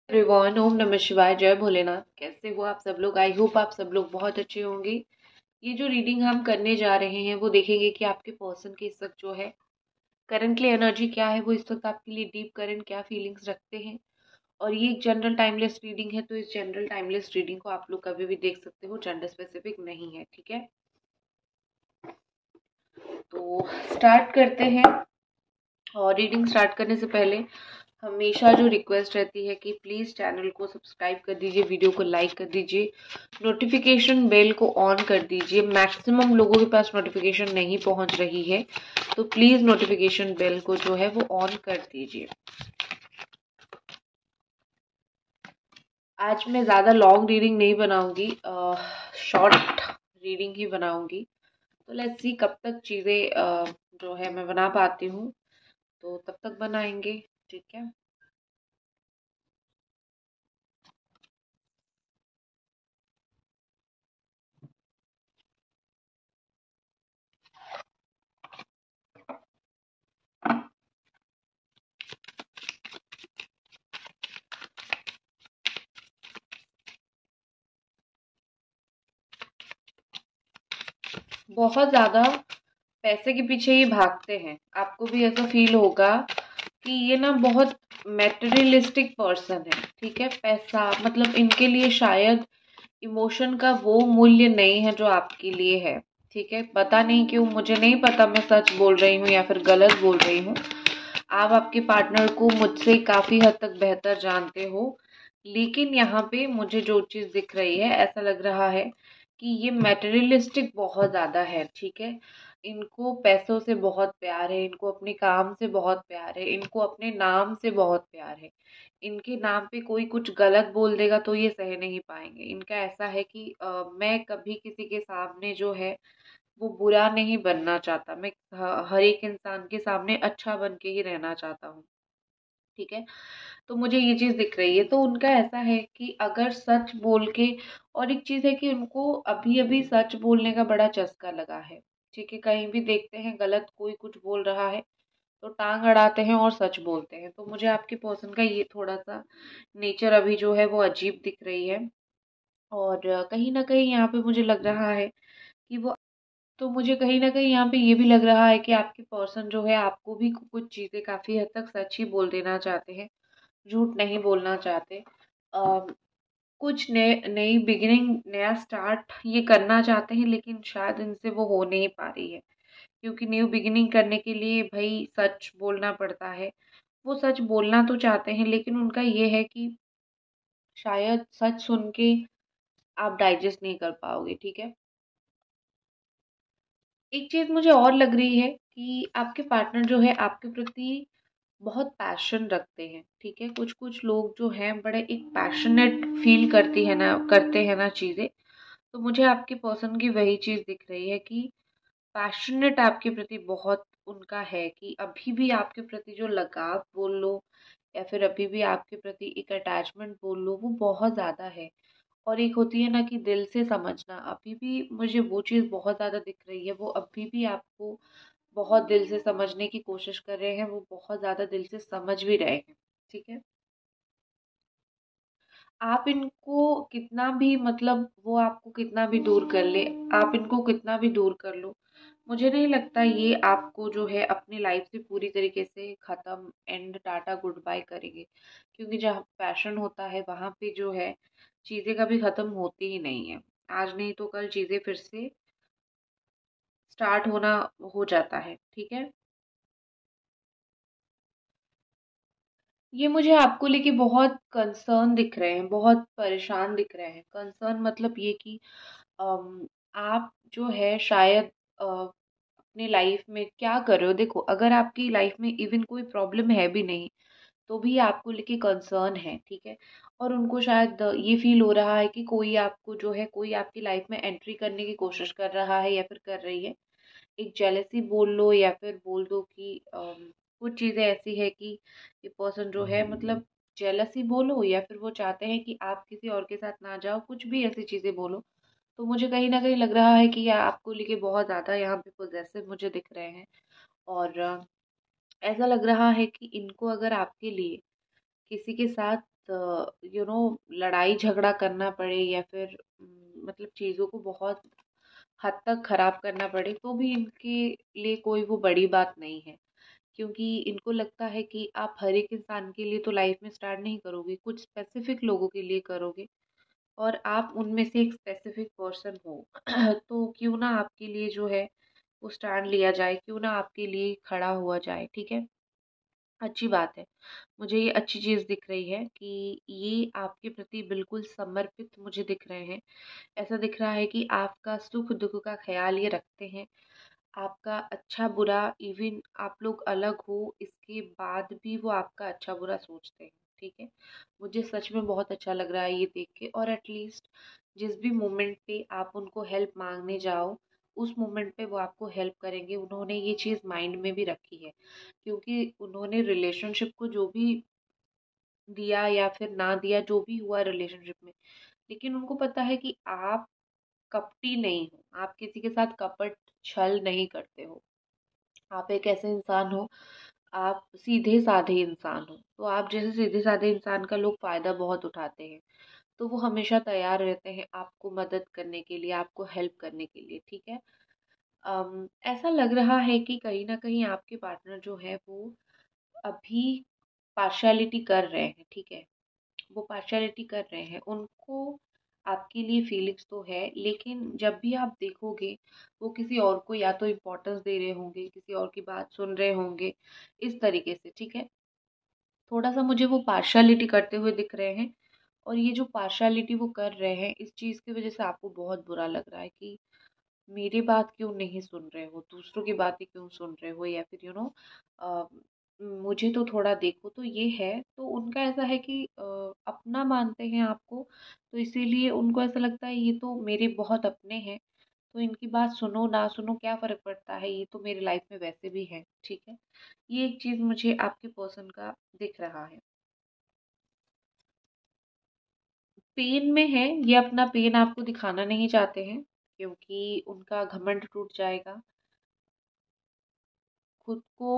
Everyone, ओम नमः शिवाय, जय भोलेनाथ। कैसे हो आप सब लोग? आई होप आप सब लोग बहुत अच्छे होंगे। ये जो रीडिंग हम करने जा रहे हैं वो देखेंगे कि आपके पर्सन की इस वक्त जो है करंटली एनर्जी क्या है, वो इस वक्त आपके लिए डीप करंट क्या फीलिंग्स रखते हैं। और ये एक जनरल टाइमलेस रीडिंग है, तो इस जनरल टाइमलेस रीडिंग को आप लोग कभी भी देख सकते हो, जेंडर स्पेसिफिक नहीं है। ठीक है, तो स्टार्ट करते हैं। और रीडिंग स्टार्ट करने से पहले हमेशा जो रिक्वेस्ट रहती है कि प्लीज़ चैनल को सब्सक्राइब कर दीजिए, वीडियो को लाइक कर दीजिए, नोटिफिकेशन बेल को ऑन कर दीजिए। मैक्सिमम लोगों के पास नोटिफिकेशन नहीं पहुंच रही है, तो प्लीज़ नोटिफिकेशन बेल को जो है वो ऑन कर दीजिए। आज मैं ज़्यादा लॉन्ग रीडिंग नहीं बनाऊंगी, शॉर्ट रीडिंग ही बनाऊंगी। तो लेट्स सी कब तक चीज़ें जो है मैं बना पाती हूँ, तो तब तक बनाएंगे। ठीक है, बहुत ज़्यादा पैसे के पीछे ही भागते हैं। आपको भी ऐसा फील होगा कि ये ना बहुत मेटेरियलिस्टिक पर्सन है। ठीक है, पैसा मतलब इनके लिए शायद इमोशन का वो मूल्य नहीं है जो आपके लिए है। ठीक है, पता नहीं क्यों, मुझे नहीं पता मैं सच बोल रही हूँ या फिर गलत बोल रही हूँ। आप आपके पार्टनर को मुझसे काफ़ी हद तक बेहतर जानते हो, लेकिन यहाँ पे मुझे जो चीज़ दिख रही है, ऐसा लग रहा है कि ये मटेरियलिस्टिक बहुत ज़्यादा है। ठीक है, इनको पैसों से बहुत प्यार है, इनको अपने काम से बहुत प्यार है, इनको अपने नाम से बहुत प्यार है। इनके नाम पे कोई कुछ गलत बोल देगा तो ये सह नहीं पाएंगे। इनका ऐसा है कि मैं कभी किसी के सामने जो है वो बुरा नहीं बनना चाहता। मैं हर एक इंसान के सामने अच्छा बन के ही रहना चाहता हूँ। ठीक है, तो मुझे ये चीज़ दिख रही है। तो उनका ऐसा है कि अगर सच बोल के, और एक चीज़ है कि उनको अभी अभी सच बोलने का बड़ा चस्का लगा है। ठीक है, कहीं भी देखते हैं गलत कोई कुछ बोल रहा है तो टांग अड़ाते हैं और सच बोलते हैं। तो मुझे आपके पर्सन का ये थोड़ा सा नेचर अभी जो है वो अजीब दिख रही है। और कहीं ना कहीं यहाँ पे मुझे लग रहा है कि वो, तो मुझे कहीं न कहीं यहाँ पे ये भी लग रहा है कि आपके पर्सन जो है आपको भी कुछ चीज़ें काफ़ी हद तक सच ही बोल देना चाहते हैं, झूठ नहीं बोलना चाहते। अ, कुछ नए नई बिगिनिंग, नया स्टार्ट ये करना चाहते हैं, लेकिन शायद इनसे वो हो नहीं पा रही है। क्योंकि न्यू बिगिनिंग करने के लिए भई सच बोलना पड़ता है। वो सच बोलना तो चाहते हैं, लेकिन उनका ये है कि शायद सच सुन के आप डाइजेस्ट नहीं कर पाओगे। ठीक है? एक चीज़ मुझे और लग रही है कि आपके पार्टनर जो है आपके प्रति बहुत पैशन रखते हैं। ठीक है, कुछ कुछ लोग जो हैं बड़े एक पैशनेट फील करते हैं ना चीज़ें। तो मुझे आपके पर्सन की वही चीज़ दिख रही है कि पैशनेट आपके प्रति बहुत उनका है, कि अभी भी आपके प्रति जो लगाव बोल लो या फिर अभी भी आपके प्रति एक अटैचमेंट बोल लो, वो बहुत ज़्यादा है। और एक होती है ना कि दिल से समझना, अभी भी मुझे वो चीज़ बहुत ज़्यादा दिख रही है। वो अभी भी आपको बहुत दिल से समझने की कोशिश कर रहे हैं, वो बहुत ज़्यादा दिल से समझ भी रहे हैं। ठीक है, आप इनको कितना भी, मतलब वो आपको कितना भी दूर कर ले, आप इनको कितना भी दूर कर लो, मुझे नहीं लगता ये आपको जो है अपनी लाइफ से पूरी तरीके से ख़त्म, एंड टाटा गुड बाय करेंगे। क्योंकि जहाँ पैशन होता है वहाँ पे जो है चीज़ें कभी ख़त्म होती ही नहीं है। आज नहीं तो कल चीज़ें फिर से स्टार्ट होना हो जाता है। ठीक है, ये मुझे आपको लेके बहुत कंसर्न दिख रहे हैं, बहुत परेशान दिख रहे हैं। कंसर्न मतलब ये कि आप जो है शायद अपनी लाइफ में क्या कर रहे हो। देखो, अगर आपकी लाइफ में इवन कोई प्रॉब्लम है भी नहीं, तो भी आपको लेके कंसर्न है। ठीक है, और उनको शायद ये फील हो रहा है कि कोई आपको जो है, कोई आपकी लाइफ में एंट्री करने की कोशिश कर रहा है या फिर कर रही है। एक जेलेसी बोल लो या फिर बोल दो कि कुछ चीज़ें ऐसी है कि ये पर्सन जो है, मतलब जेलसी बोलो या फिर वो चाहते हैं कि आप किसी और के साथ ना जाओ, कुछ भी ऐसी चीज़ें बोलो। तो मुझे कहीं न कहीं लग रहा है कि ये आपको लेके बहुत ज़्यादा यहाँ पे पॉसेसिव मुझे दिख रहे हैं। और ऐसा लग रहा है कि इनको अगर आपके लिए किसी के साथ लड़ाई झगड़ा करना पड़े या फिर मतलब चीज़ों को बहुत हद तक खराब करना पड़े तो भी इनके लिए कोई वो बड़ी बात नहीं है। क्योंकि इनको लगता है कि आप हर एक इंसान के लिए तो लाइफ में स्टार्ट नहीं करोगे, कुछ स्पेसिफिक लोगों के लिए करोगे और आप उनमें से एक स्पेसिफिक पर्सन हो। तो क्यों ना आपके लिए जो है वो स्टैंड लिया जाए, क्यों ना आपके लिए खड़ा हुआ जाए, ठीक है। अच्छी बात है। मुझे ये अच्छी चीज़ दिख रही है कि ये आपके प्रति बिल्कुल समर्पित मुझे दिख रहे हैं। ऐसा दिख रहा है कि आपका सुख-दुःख का ख़्याल ये रखते हैं। आपका अच्छा-बुरा इवन आप लोग अलग हो इसके बाद भी वो आपका अच्छा-बुरा सोचते हैं, ठीक है। मुझे सच में बहुत अच्छा लग रहा है ये देख के और एटलीस्ट जिस भी मोमेंट पे आप उनको हेल्प माँगने जाओ, उस मोमेंट पे वो आपको हेल्प करेंगे। उन्होंने ये चीज़ माइंड में भी रखी है क्योंकि उन्होंने रिलेशनशिप को जो भी दिया या फिर ना दिया, जो भी हुआ रिलेशनशिप में, लेकिन उनको पता है कि आप कपटी नहीं हो, आप किसी के साथ कपट छल नहीं करते हो। आप एक ऐसे इंसान हो, आप सीधे-साधे इंसान हो। तो आप जैसे सीधे-साधे इंसान का लोग फ़ायदा बहुत उठाते हैं। तो वो हमेशा तैयार रहते हैं आपको मदद करने के लिए, आपको हेल्प करने के लिए, ठीक है? ऐसा लग रहा है कि कहीं न कहीं आपके पार्टनर जो है वो अभी पार्शियलिटी कर रहे हैं, ठीक है? वो पार्शियलिटी कर रहे हैं। उनको आपके लिए फीलिंग्स तो है, लेकिन जब भी आप देखोगे, वो किसी और को या तो इम्पोर्टेंस दे रहे होंगे, किसी और की बात सुन रहे होंगे, इस तरीके से, ठीक है? थोड़ा-सा मुझे वो पार्शियलिटी करते हुए दिख रहे हैं और ये जो पार्शियलिटी वो कर रहे हैं, इस चीज़ की वज़ह से आपको बहुत बुरा लग रहा है कि मेरी बात क्यों नहीं सुन रहे हो, दूसरों की बातें क्यों सुन रहे हो या फिर अ, मुझे तो थोड़ा देखो। तो ये है, तो उनका ऐसा है कि अपना मानते हैं आपको, तो इसीलिए उनको ऐसा लगता है ये तो मेरे बहुत अपने हैं, तो इनकी बात सुनो ना सुनो क्या फ़र्क पड़ता है, ये तो मेरी लाइफ में वैसे भी है, ठीक है। ये एक चीज़ मुझे आपके पर्सन का दिख रहा है। पेन में है, ये अपना पेन आपको दिखाना नहीं चाहते हैं क्योंकि उनका घमंड टूट जाएगा। खुद को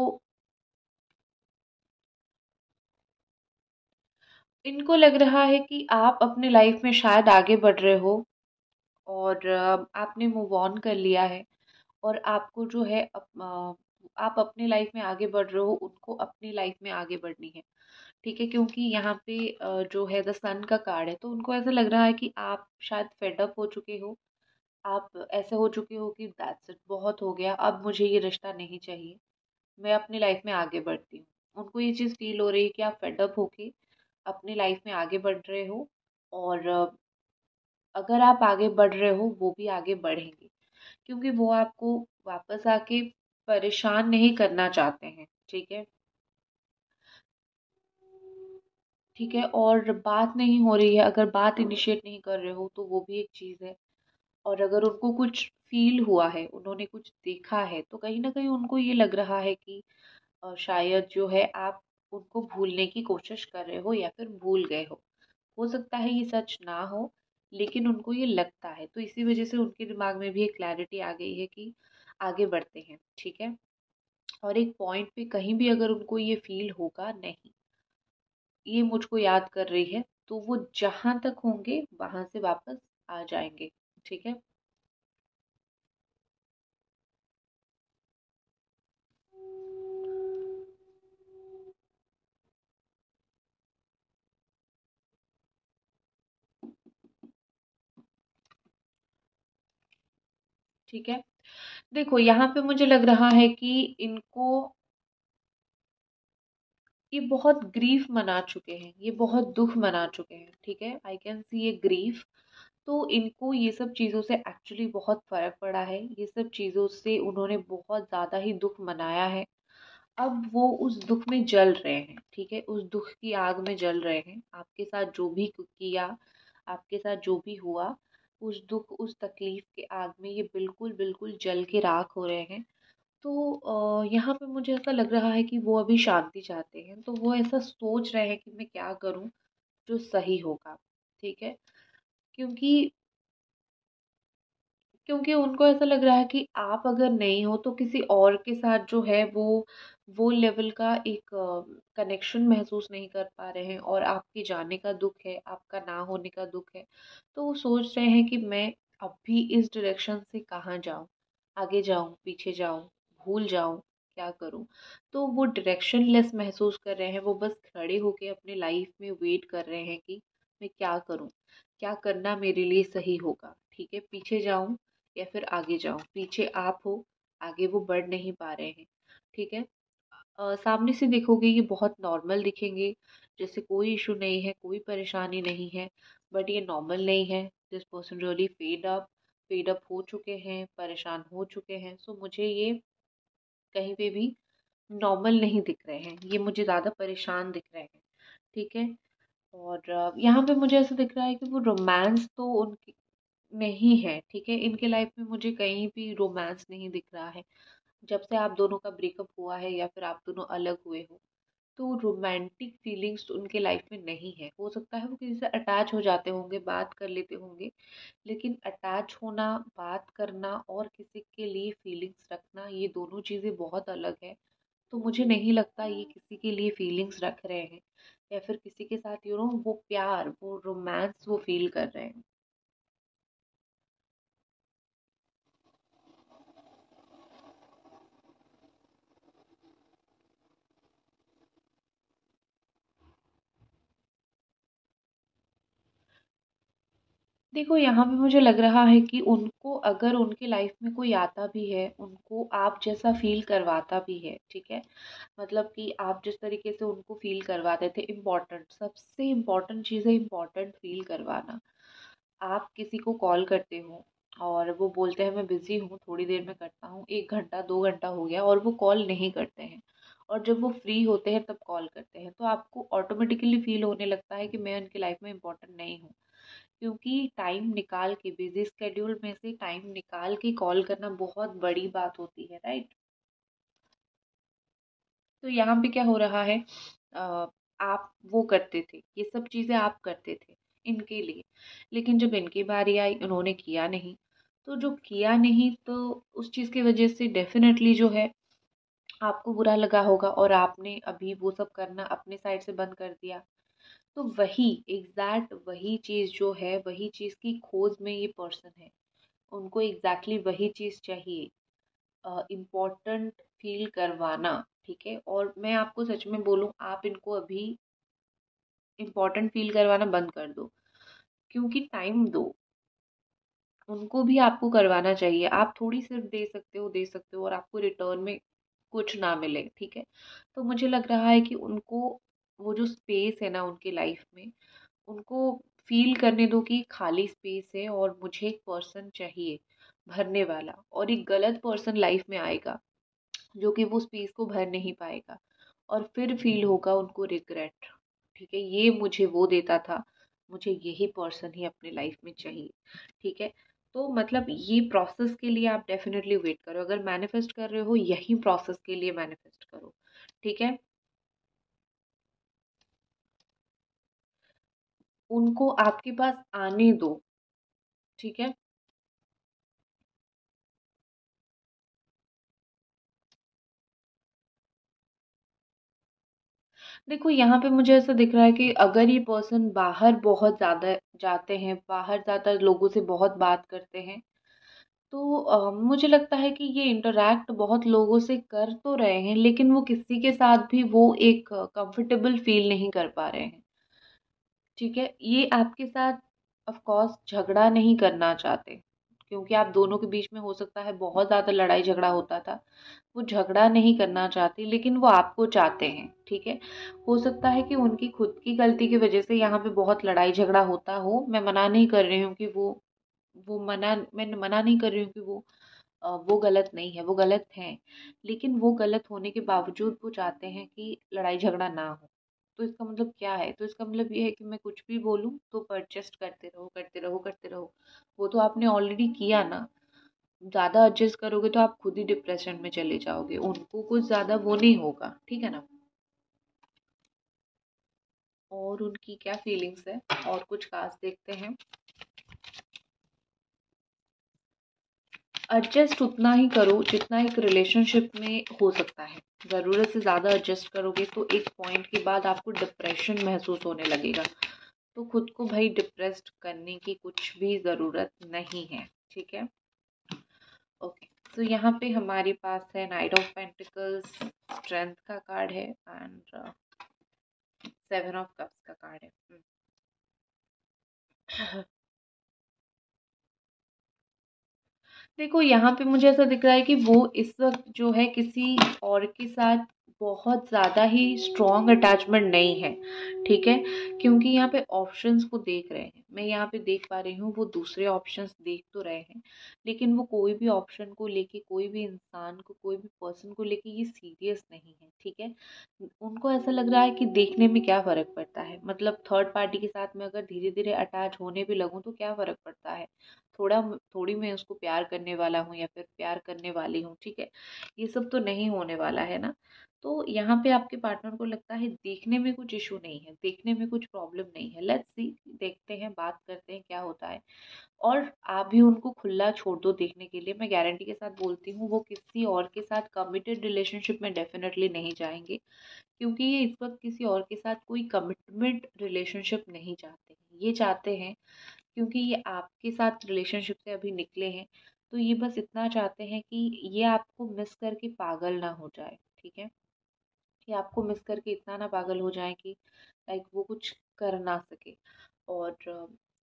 इनको लग रहा है कि आप अपनी लाइफ में शायद आगे बढ़ रहे हो और आपने मूव ऑन कर लिया है और आपको जो है आप अपनी लाइफ में आगे बढ़ रहे हो, उनको अपनी लाइफ में आगे बढ़नी है, ठीक है। क्योंकि यहाँ पे जो है द सन का कार्ड है, तो उनको ऐसा लग रहा है कि आप शायद फेड अप हो चुके हो, आप ऐसे हो चुके हो कि दैट्स इट, बहुत हो गया, अब मुझे ये रिश्ता नहीं चाहिए, मैं अपनी लाइफ में आगे बढ़ती हूँ। उनको ये चीज़ फ़ील हो रही है कि आप फेड अप होके अपनी लाइफ में आगे बढ़ रहे हो और अगर आप आगे बढ़ रहे हो, वो भी आगे बढ़ेंगे क्योंकि वो आपको वापस आके परेशान नहीं करना चाहते हैं, ठीक है? ठीक है, और बात नहीं हो रही है, अगर बात इनिशिएट नहीं कर रहे हो, तो वो भी एक चीज़ है। और अगर उनको कुछ फ़ील हुआ है, उन्होंने कुछ देखा है, तो कहीं न कहीं उनको ये लग रहा है कि शायद जो है आप उनको भूलने की कोशिश कर रहे हो या फिर भूल गए हो। हो सकता है ये सच ना हो, लेकिन उनको ये लगता है, तो इसी वज़ह से उनके दिमाग में भी एक क्लैरिटी आ गई है कि आगे बढ़ते हैं, ठीक है? और एक पॉइंट पे कहीं भी अगर उनको ये फ़ील होगा नहीं, ये मुझको याद कर रही है, तो वो जहाँ तक होंगे वहाँ से वापस आ जाएँगे, ठीक है? ठीक है? देखो यहाँ पे मुझे लग रहा है कि इनको ये बहुत ग्रीफ मना चुके हैं, ये बहुत दुःख मना चुके हैं, ठीक है? आई कैन सी ये ग्रीफ। तो इनको ये सब चीज़ों से एक्चुअली बहुत फ़र्क पड़ा है, ये सब चीज़ों से उन्होंने बहुत ज़्यादा ही दुःख मनाया है। अब वो उस दुःख में जल रहे हैं, ठीक है? उस दुःख की आग में जल रहे हैं। आपके साथ जो भी किया, आपके साथ जो भी हुआ, उस दुःख, उस तकलीफ़ के आग में ये बिल्कुल, बिल्कुल जल के राख हो रहे हैं। तो यहाँ पे मुझे ऐसा लग रहा है कि वो अभी शांति चाहते हैं, तो वो ऐसा सोच रहे हैं कि मैं क्या करूँ जो सही होगा, ठीक है? क्योंकि क्योंकि उनको ऐसा लग रहा है कि आप अगर नहीं हो तो किसी और के साथ जो है वो लेवल का एक कनेक्शन महसूस नहीं कर पा रहे हैं, और आपके जाने का दुख है, आपका ना होने का दुख है। तो वो सोच रहे हैं कि मैं अब भी इस डायरेक्शन से कहाँ जाऊँ, आगे जाऊँ, पीछे जाऊँ, भूल जाऊँ, क्या करूँ? तो वो डायरेक्शनलेस महसूस कर रहे हैं, वो बस खड़े होके अपनी लाइफ में वेट कर रहे हैं कि मैं क्या करूँ? क्या करना मेरे लिए सही होगा? ठीक है, पीछे जाऊँ या फिर आगे जाऊँ? पीछे आप हो, आगे वो बढ़ नहीं पा रहे हैं, ठीक है? सामने से देखोगे ये बहुत नॉर्मल दिखेंगे, जैसे कोई इशू नहीं है, कोई परेशानी नहीं है, बट ये नॉर्मल नहीं है। This person really fed up हो चुके हैं, परेशान हो चुके हैं। सो मुझे ये कहीं पे भी नॉर्मल नहीं दिख रहे हैं, ये मुझे ज़्यादा परेशान दिख रहे हैं, ठीक है? और यहाँ पे मुझे ऐसा दिख रहा है कि वो रोमांस तो उनकी नहीं है, ठीक है? इनके लाइफ में मुझे कहीं भी रोमांस नहीं दिख रहा है। जब से आप दोनों का ब्रेकअप हुआ है या फिर आप दोनों अलग हुए हो, तो रोमांटिक फीलिंग्स उनके लाइफ में नहीं है। हो सकता है वो किसी से अटैच हो जाते होंगे, बात कर लेते होंगे, लेकिन अटैच होना, बात करना और किसी के लिए फीलिंग्स रखना, ये दोनों चीज़ें बहुत अलग है। तो मुझे नहीं लगता ये किसी के लिए फीलिंग्स रख रहे हैं, या फिर किसी के साथ वो प्यार, वो रोमांस वो फील कर रहे हैं। देखो, यहाँ पे मुझे लग रहा है कि उनको अगर उनकी लाइफ में कोई आता भी है, उनको आप जैसा फ़ील करवाता भी है, ठीक है? मतलब कि आप जिस तरीके से उनको फ़ील करवाते थे इम्पोर्टेंट, सबसे इम्पोर्टेंट चीज़ है इम्पोर्टेंट फ़ील करवाना। आप किसी को कॉल करते हो और वो बोलते हैं मैं बिज़ी हूँ, थोड़ी देर में करता हूँ, 1 घंटा, 2 घंटा हो गया और वो कॉल नहीं करते हैं। और जब वो फ्री होते हैं तब कॉल करते हैं, तो आपको ऑटोमेटिकली फ़ील होने लगता है कि मैं उनकी लाइफ में इम्पोर्टेंट नहीं हूँ। क्योंकि टाइम निकाल के, बिज़ी स्केड्यूल में से टाइम निकाल के कॉल करना बहुत बड़ी बात होती है, राइट? तो यहाँ पे क्या हो रहा है, आप वो करते थे, ये सब चीज़ें आप करते थे इनके लिए, लेकिन जब इनकी बारी आई उन्होंने किया नहीं। तो जो किया नहीं, तो उस चीज़ की वजह से डेफिनेटली जो है आपको बुरा लगा होगा, और आपने अभी वो सब करना अपने साइड से बंद कर दिया। तो वही एग्जैक्ट वही चीज़ जो है, वही चीज़ की खोज में ये पर्सन है। उनको एग्जैक्टली वही चीज़ चाहिए, इम्पोर्टेंट फील करवाना, ठीक है? और मैं आपको सच में बोलूँ, आप इनको अभी इम्पोर्टेंट फील करवाना बंद कर दो, क्योंकि टाइम दो, उनको भी आपको करवाना चाहिए। आप थोड़ी सिर्फ दे सकते हो और आपको रिटर्न में कुछ ना मिले, ठीक है? तो मुझे लग रहा है कि उनको वो जो स्पेस है ना उनकी लाइफ में, उनको फील करने दो कि खाली स्पेस है और मुझे एक पर्सन चाहिए भरने वाला, और एक गलत पर्सन लाइफ में आएगा जो कि वो स्पेस को भर नहीं पाएगा, और फिर फील होगा उनको रिग्रेट, ठीक है? ये मुझे वो देता था, मुझे यही पर्सन ही अपने लाइफ में चाहिए, ठीक है? तो मतलब ये प्रोसेस के लिए आप डेफिनेटली वेट करो, अगर मैनिफेस्ट कर रहे हो यही प्रोसेस के लिए मैनिफेस्ट करो, ठीक है? उनको आपके पास आने दो, ठीक है? देखो, यहाँ पे मुझे ऐसा दिख रहा है कि अगर ये पर्सन बाहर बहुत ज़्यादा जाते हैं, बाहर ज़्यादा लोगों से बहुत बात करते हैं, तो मुझे लगता है कि ये इंटरैक्ट बहुत लोगों से कर तो रहे हैं, लेकिन वो किसी के साथ भी वो एक कंफर्टेबल फील नहीं कर पा रहे हैं, ठीक है? ये आपके साथ ऑफ कोर्स झगड़ा नहीं करना चाहते, क्योंकि आप दोनों के बीच में हो सकता है बहुत ज़्यादा लड़ाई झगड़ा होता था। वो झगड़ा नहीं करना चाहते, लेकिन वो आपको चाहते हैं, ठीक है? हो सकता है कि उनकी खुद की गलती की वजह से यहाँ पे बहुत लड़ाई झगड़ा होता हो। मैं मना नहीं कर रही हूँ कि मैं मना नहीं कर रही हूँ कि वो गलत नहीं है, वो गलत हैं। लेकिन वो गलत होने के बावजूद वो चाहते हैं कि लड़ाई झगड़ा ना हो। तो इसका मतलब क्या है? तो इसका मतलब ये है कि मैं कुछ भी बोलूँ तो परजेस्ट करते रहो, करते रहो, करते रहो। वो तो आपने ऑलरेडी किया ना। ज़्यादा एडजस्ट करोगे तो आप खुद ही डिप्रेशन में चले जाओगे, उनको कुछ ज़्यादा वो नहीं होगा, ठीक है ना? और उनकी क्या फीलिंग्स है, और कुछ खास देखते हैं। एडजस्ट उतना ही करो जितना एक रिलेशनशिप में हो सकता है। ज़रूरत से ज़्यादा एडजस्ट करोगे तो एक पॉइंट के बाद आपको डिप्रेशन महसूस होने लगेगा। तो खुद को भाई डिप्रेस्ड करने की कुछ भी ज़रूरत नहीं है, ठीक है। ओके, तो यहाँ पे हमारे पास है नाइट ऑफ पेंटिकल्स, स्ट्रेंथ का कार्ड है एंड 7 ऑफ कप्स का कार्ड है। देखो यहाँ पे मुझे ऐसा दिख रहा है कि वो इस वक्त जो है किसी और के साथ बहुत ज़्यादा ही स्ट्रॉन्ग अटैचमेंट नहीं है, ठीक है। क्योंकि यहाँ पे ऑप्शंस को देख रहे हैं, मैं यहाँ पे देख पा रही हूँ वो दूसरे ऑप्शंस देख तो रहे हैं, लेकिन वो कोई भी ऑप्शन को लेके, कोई भी इंसान को, कोई भी पर्सन को लेके ये सीरियस नहीं है, ठीक है। उनको ऐसा लग रहा है कि देखने में क्या फ़र्क पड़ता है, मतलब थर्ड पार्टी के साथ में अगर धीरे धीरे अटैच होने भी लगूँ तो क्या फ़र्क पड़ता है, थोड़ी मैं उसको प्यार करने वाला हूँ या फिर प्यार करने वाली हूँ, ठीक है। ये सब तो नहीं होने वाला है ना। तो यहाँ पे आपके पार्टनर को लगता है देखने में कुछ इशू नहीं है, देखने में कुछ प्रॉब्लम नहीं है। लेट्स सी, देखते हैं, बात करते हैं क्या होता है। और आप भी उनको खुला छोड़ दो देखने के लिए। मैं गारंटी के साथ बोलती हूँ वो किसी और के साथ कमिटेड रिलेशनशिप में डेफिनेटली नहीं जाएंगे, क्योंकि ये इस वक्त किसी और के साथ कोई कमिटमेंट रिलेशनशिप नहीं चाहते हैं। ये चाहते हैं, क्योंकि ये आपके साथ रिलेशनशिप से अभी निकले हैं, तो ये बस इतना चाहते हैं कि ये आपको मिस करके पागल ना हो जाए, ठीक है। कि आपको मिस करके इतना ना पागल हो जाए कि लाइक वो कुछ कर ना सके। और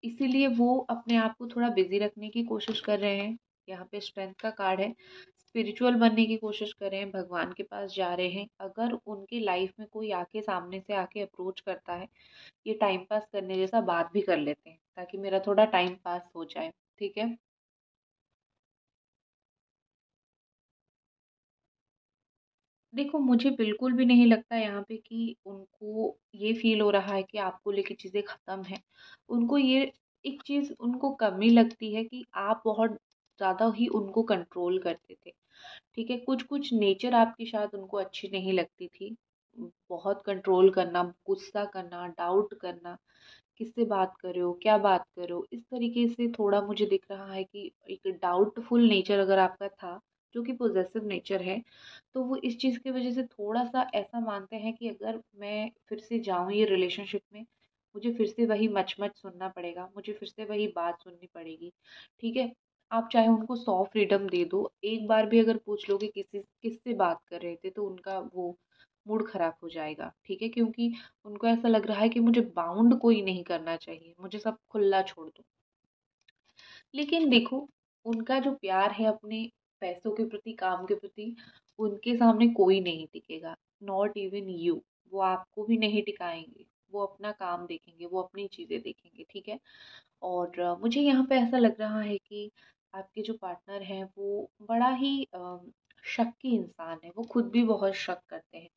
इसीलिए वो अपने आप को थोड़ा बिजी रखने की कोशिश कर रहे हैं। यहाँ पे स्ट्रेंथ का कार्ड है, स्पिरिचुअल बनने की कोशिश कर रहे हैं, भगवान के पास जा रहे हैं। अगर उनके लाइफ में कोई आके सामने से आके अप्रोच करता है, ये टाइम पास करने जैसा बात भी कर लेते हैं ताकि मेरा थोड़ा टाइम पास हो जाए, ठीक है। देखो मुझे बिल्कुल भी नहीं लगता यहाँ पे कि उनको ये फील हो रहा है कि आपको लेके चीज़ें ख़त्म हैं। उनको ये एक चीज़ उनको कमी लगती है कि आप बहुत ज़्यादा ही उनको कंट्रोल करते थे, ठीक है। कुछ कुछ नेचर आपकी शायद उनको अच्छी नहीं लगती थी। बहुत कंट्रोल करना, गुस्सा करना, डाउट करना, किससे बात कर रहे हो, क्या बात कर रहे हो, इस तरीके से थोड़ा मुझे दिख रहा है कि एक डाउटफुल नेचर अगर आपका था, जो कि पॉजेसिव नेचर है, तो वो इस चीज़ की वजह से थोड़ा-सा ऐसा मानते हैं कि अगर मैं फिर से जाऊँ ये रिलेशनशिप में, मुझे फिर से वही मच-मच सुनना पड़ेगा, मुझे फिर से वही बात सुननी पड़ेगी, ठीक है। आप चाहे उनको 100 फ्रीडम दे दो, एक बार भी अगर पूछ लो कि किससे बात कर रहे थे, तो उनका वो मूड ख़राब हो जाएगा, ठीक है। क्योंकि उनको ऐसा लग रहा है कि मुझे बाउंड कोई नहीं करना चाहिए, मुझे सब खुला छोड़ दो। लेकिन देखो, उनका जो प्यार है अपने पैसों के प्रति, काम के प्रति, उनके सामने कोई नहीं टिकेगा, नॉट इवन यू। वो आपको भी नहीं टिकाएंगे, वो अपना काम देखेंगे, वो अपनी चीज़ें देखेंगे, ठीक है। और मुझे यहाँ पे ऐसा लग रहा है कि आपके जो पार्टनर हैं वो बड़ा ही शक्की इंसान है, वो खुद भी बहुत शक करते हैं।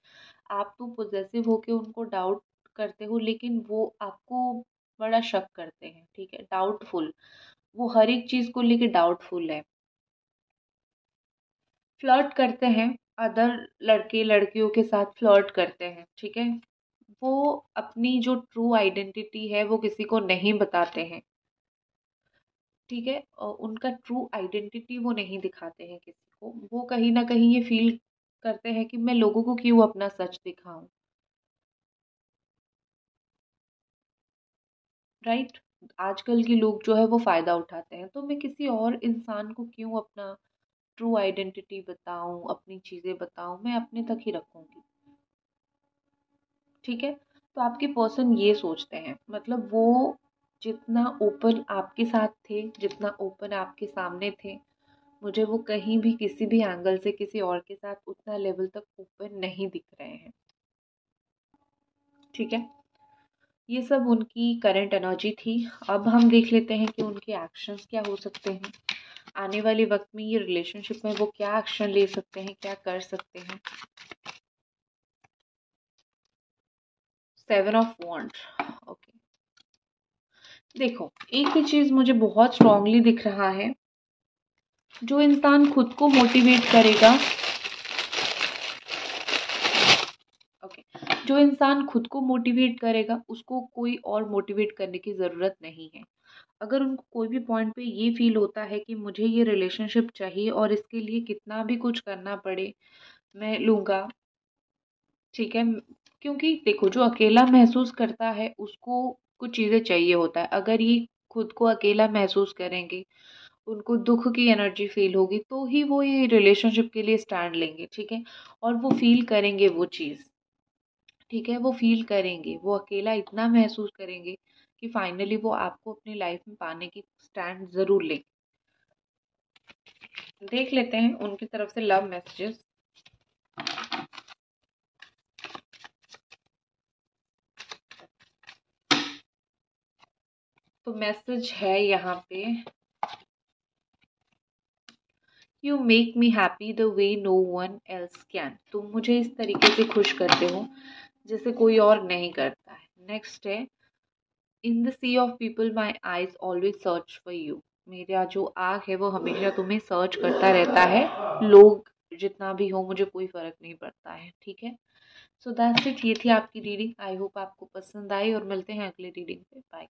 आप तो पॉसेसिव होके उनको डाउट करते हो, लेकिन वो आपको बड़ा शक करते हैं, ठीक है, डाउटफुल। वो हर एक चीज़ को लेके डाउटफुल है, फ्लर्ट करते हैं, अदर लड़के लड़कियों के साथ फ्लर्ट करते हैं, ठीक है। वो अपनी जो ट्रू आइडेंटिटी है वो किसी को नहीं बताते हैं, ठीक है। उनका ट्रू आइडेंटिटी वो नहीं दिखाते हैं किसी को। वो कहीं न कहीं ये फ़ील करते हैं कि मैं लोगों को क्यों अपना सच दिखाऊँ, राइट? आजकल के लोग जो है वो फ़ायदा उठाते हैं, तो मैं किसी और इंसान को क्यों अपना ट्रू आइडेंटिटी बताऊँ, अपनी चीज़ें बताऊँ, मैं अपने तक ही रखूँगी, ठीक है। तो आपके पर्सन ये सोचते हैं, मतलब वो जितना ओपन आपके साथ थे, जितना ओपन आपके सामने थे, मुझे वो कहीं भी किसी भी एंगल से किसी और के साथ उतना लेवल तक ओपन नहीं दिख रहे हैं, ठीक है। ये सब उनकी करंट एनर्जी थी। अब हम देख लेते हैं कि उनके एक्शंस क्या हो सकते हैं आने वाले वक्त में, ये रिलेशनशिप में वो क्या एक्शन ले सकते हैं, क्या कर सकते हैं। 7 ऑफ वॉन्ड, ओके। देखो, एक ही चीज़ मुझे बहुत स्ट्रांगली दिख रहा है, जो इंसान खुद को मोटिवेट करेगा, ओके, जो इंसान खुद को मोटिवेट करेगा उसको कोई और मोटिवेट करने की ज़रूरत नहीं है। अगर उनको कोई भी पॉइंट पे ये फ़ील होता है कि मुझे ये रिलेशनशिप चाहिए और इसके लिए कितना भी कुछ करना पड़े मैं लूँगा, ठीक है। क्योंकि देखो जो अकेला महसूस करता है उसको कुछ चीज़ें चाहिए होता है। अगर ये खुद को अकेला महसूस करेंगे, उनको दुःख की एनर्जी फ़ील होगी तो ही वो ये रिलेशनशिप के लिए स्टैंड लेंगे, ठीक है। और वो फ़ील करेंगे वो चीज़, ठीक है, वो फ़ील करेंगे, वो अकेला इतना महसूस करेंगे कि फाइनली वो आपको अपनी लाइफ में पाने की स्टैंड ज़रूर लेंगे। देख लेते हैं उनकी तरफ से लव मैसेजेस। तो मैसेज है यहाँ पे, you make me happy the way no one else can. तुम मुझे इस तरीके से खुश करते हो जैसे कोई और नहीं करता है। नेक्स्ट है, in the sea of people my eyes always search for you. मेरा जो आँख है वो हमेशा तुम्हें सर्च करता रहता है। लोग जितना भी हो मुझे कोई फ़र्क नहीं पड़ता है, ठीक है। सो दैट्स इट, ये थी आपकी रीडिंग। आई होप आपको पसंद आई और मिलते हैं अगले रीडिंग पे। बाय।